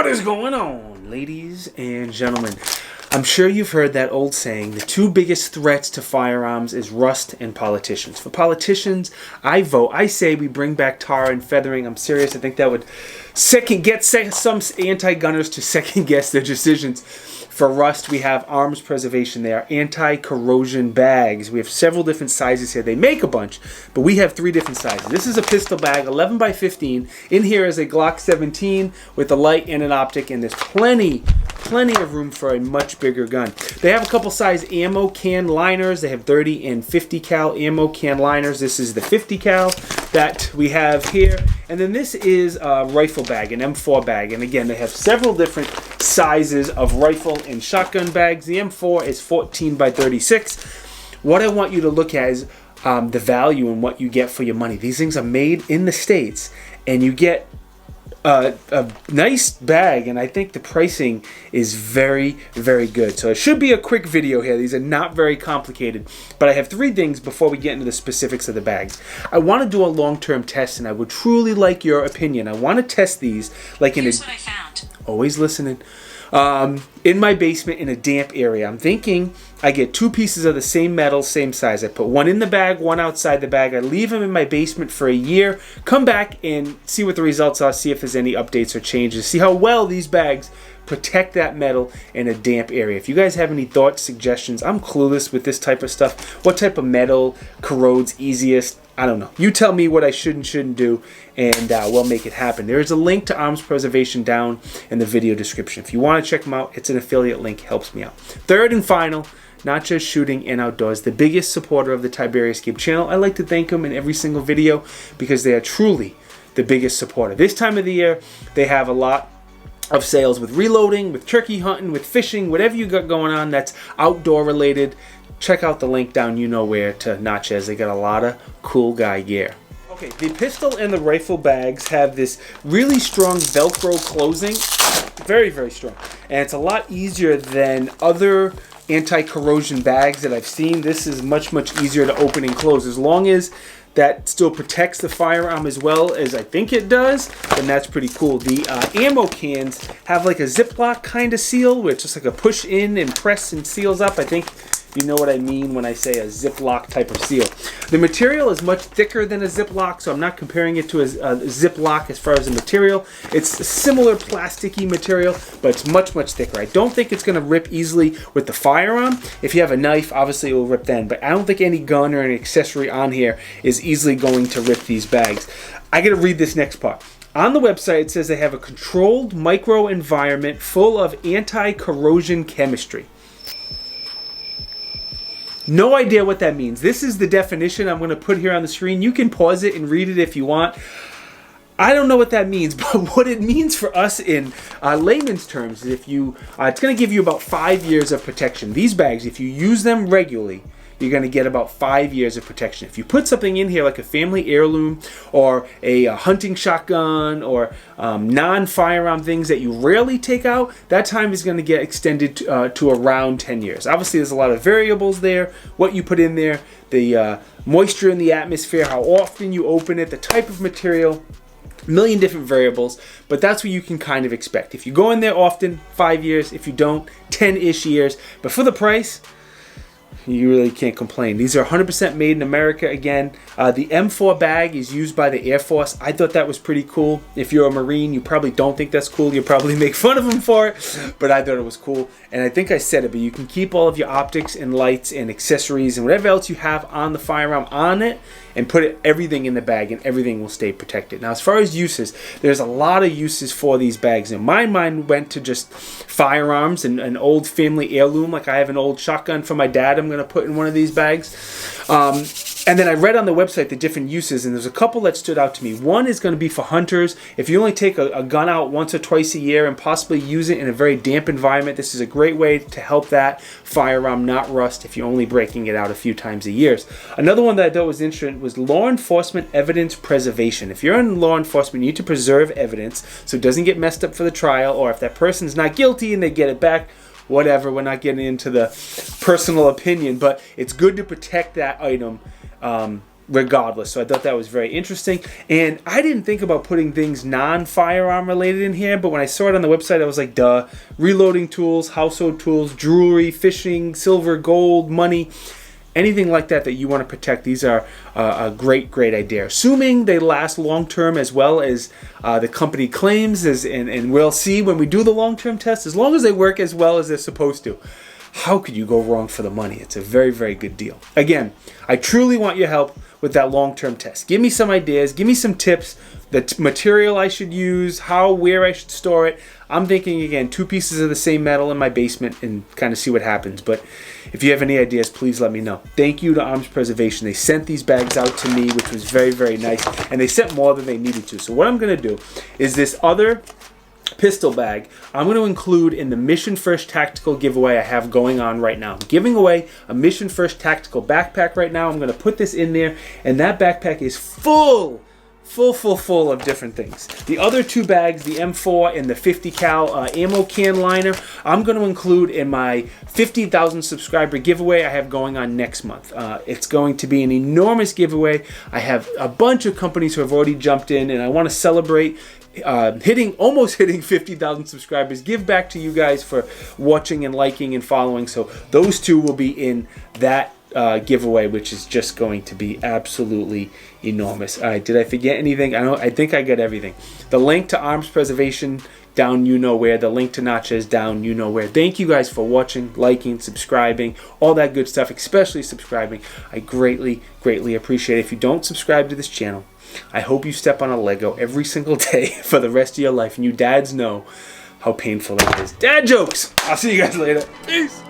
What is going on, ladies and gentlemen? I'm sure you've heard that old saying, the two biggest threats to firearms is rust and politicians. For politicians, I vote. I say we bring back tar and feathering. I'm serious. I think that would get some anti-gunners to second guess their decisions. For rust, we have arms preservation. They are anti-corrosion bags. We have several different sizes here. They make a bunch, but we have 3 different sizes. This is a pistol bag, 11 by 15. In here is a Glock 17 with a light and an optic, and there's plenty of room for a much bigger gun. They have a couple size ammo can liners. They have 30 and 50 cal ammo can liners. This is the 50 cal that we have here. And then this is a rifle bag, an M4 bag. And again, they have several different sizes of rifle and shotgun bags. The M4 is 14 by 36. What I want you to look at is the value and what you get for your money. These things are made in the States, and you get a nice bag, and I think the pricing is very, very good. So it should be a quick video here. These are not very complicated, but I have 3 things before we get into the specifics of the bags. I want to do a long-term test, and I would truly like your opinion. I want to test these like Here's what I found. Always listening. In my basement in a damp area. I'm thinking I get 2 pieces of the same metal, same size. I put one in the bag, one outside the bag. I leave them in my basement for a year, come back and see what the results are, see if there's any updates or changes, see how well these bags protect that metal in a damp area. If you guys have any thoughts, suggestions, I'm clueless with this type of stuff. What type of metal corrodes easiest? I don't know. You tell me what I should and shouldn't do, and we'll make it happen. There is a link to arms preservation down in the video description. If you want to check them out, it's an affiliate link. Helps me out. Third and final, not just shooting and outdoors, the biggest supporter of the Tiberious Game channel. I like to thank them in every single video because they are truly the biggest supporter. This time of the year, they have a lot of sales with reloading, with turkey hunting, with fishing, whatever you got going on that's outdoor related. Check out the link down, you know where, to Natchez. They got a lot of cool guy gear. Okay, the pistol and the rifle bags have this really strong Velcro closing. Very, very strong. And it's a lot easier than other anti-corrosion bags that I've seen. This is much, much easier to open and close. As long as that still protects the firearm as well as I think it does, then that's pretty cool. The ammo cans have like a Ziploc kind of seal, where it's just like a push in and press and seals up. I think you know what I mean when I say a Ziploc type of seal. The material is much thicker than a Ziploc, so I'm not comparing it to a Ziploc as far as the material. It's a similar plasticky material, but it's much, much thicker. I don't think it's going to rip easily with the firearm. If you have a knife, obviously it will rip then, but I don't think any gun or any accessory on here is easily going to rip these bags. I got to read this next part. On the website, it says they have a controlled microenvironment full of anti-corrosion chemistry. No idea what that means. This is the definition I'm going to put here on the screen. You can pause it and read it if you want. I don't know what that means, but what it means for us in layman's terms is if you, it's going to give you about 5 years of protection. These bags, if you use them regularly, you're going to get about 5 years of protection. If you put something in here like a family heirloom or a hunting shotgun or non-firearm things that you rarely take out, that time is going to get extended to around 10 years. Obviously, there's a lot of variables there. What you put in there, the moisture in the atmosphere, how often you open it, the type of material, a million different variables, but that's what you can kind of expect. If you go in there often, 5 years. If you don't, 10-ish years. But for the price, you really can't complain. These are 100% made in America again. The M4 bag is used by the Air Force. I thought that was pretty cool. If you're a Marine, you probably don't think that's cool. You probably make fun of them for it, but I thought it was cool. And I think I said it, but you can keep all of your optics and lights and accessories and whatever else you have on the firearm on it and put everything in the bag, and everything will stay protected. Now, as far as uses, there's a lot of uses for these bags. And my mind went to just firearms and an old family heirloom. Like I have an old shotgun for my dad I'm going to put in one of these bags. And then I read on the website the different uses, and there's a couple that stood out to me. One is going to be for hunters. If you only take a gun out once or twice a year and possibly use it in a very damp environment, this is a great way to help that firearm not rust if you're only breaking it out a few times a year. Another one that I thought was interesting was law enforcement evidence preservation. If you're in law enforcement, you need to preserve evidence so it doesn't get messed up for the trial, or if that person's not guilty and they get it back, whatever. We're not getting into the personal opinion, but it's good to protect that item regardless. So I thought that was very interesting. And I didn't think about putting things non-firearm related in here, but when I saw it on the website, I was like, duh. Reloading tools, household tools, jewelry, fishing, silver, gold, money, anything like that you want to protect. These are a great idea. Assuming they last long-term as well as the company claims, and we'll see when we do the long-term test, as long as they work as well as they're supposed to. How could you go wrong for the money? It's a very good deal. Again, I truly want your help with that long-term test. Give me some ideas. Give me some tips. The material I should use, where I should store it. I'm thinking, again, 2 pieces of the same metal in my basement and kind of see what happens. But if you have any ideas, please let me know. Thank you to Arms Preservation. They sent these bags out to me, which was very nice. And they sent more than they needed to. So what I'm going to do is this other pistol bag I'm going to include in the Mission First Tactical giveaway I have going on right now. I'm giving away a Mission First Tactical backpack right now. I'm going to put this in there, and that backpack is full of different things. The other 2 bags, the M4 and the 50 cal ammo can liner, I'm going to include in my 50,000 subscriber giveaway I have going on next month. It's going to be an enormous giveaway. I have a bunch of companies who have already jumped in, and I want to celebrate almost hitting 50,000 subscribers. Give back to you guys for watching and liking and following. So those 2 will be in that giveaway, which is just going to be absolutely enormous. All right, did I forget anything? I think I got everything. The link to Arms Preservation down you know where. The link to Natchez down you know where. Thank you guys for watching, liking, subscribing, all that good stuff, especially subscribing. I greatly appreciate it. If you don't subscribe to this channel, I hope you step on a Lego every single day for the rest of your life, and you dads know how painful it is. Dad jokes! I'll see you guys later. Peace!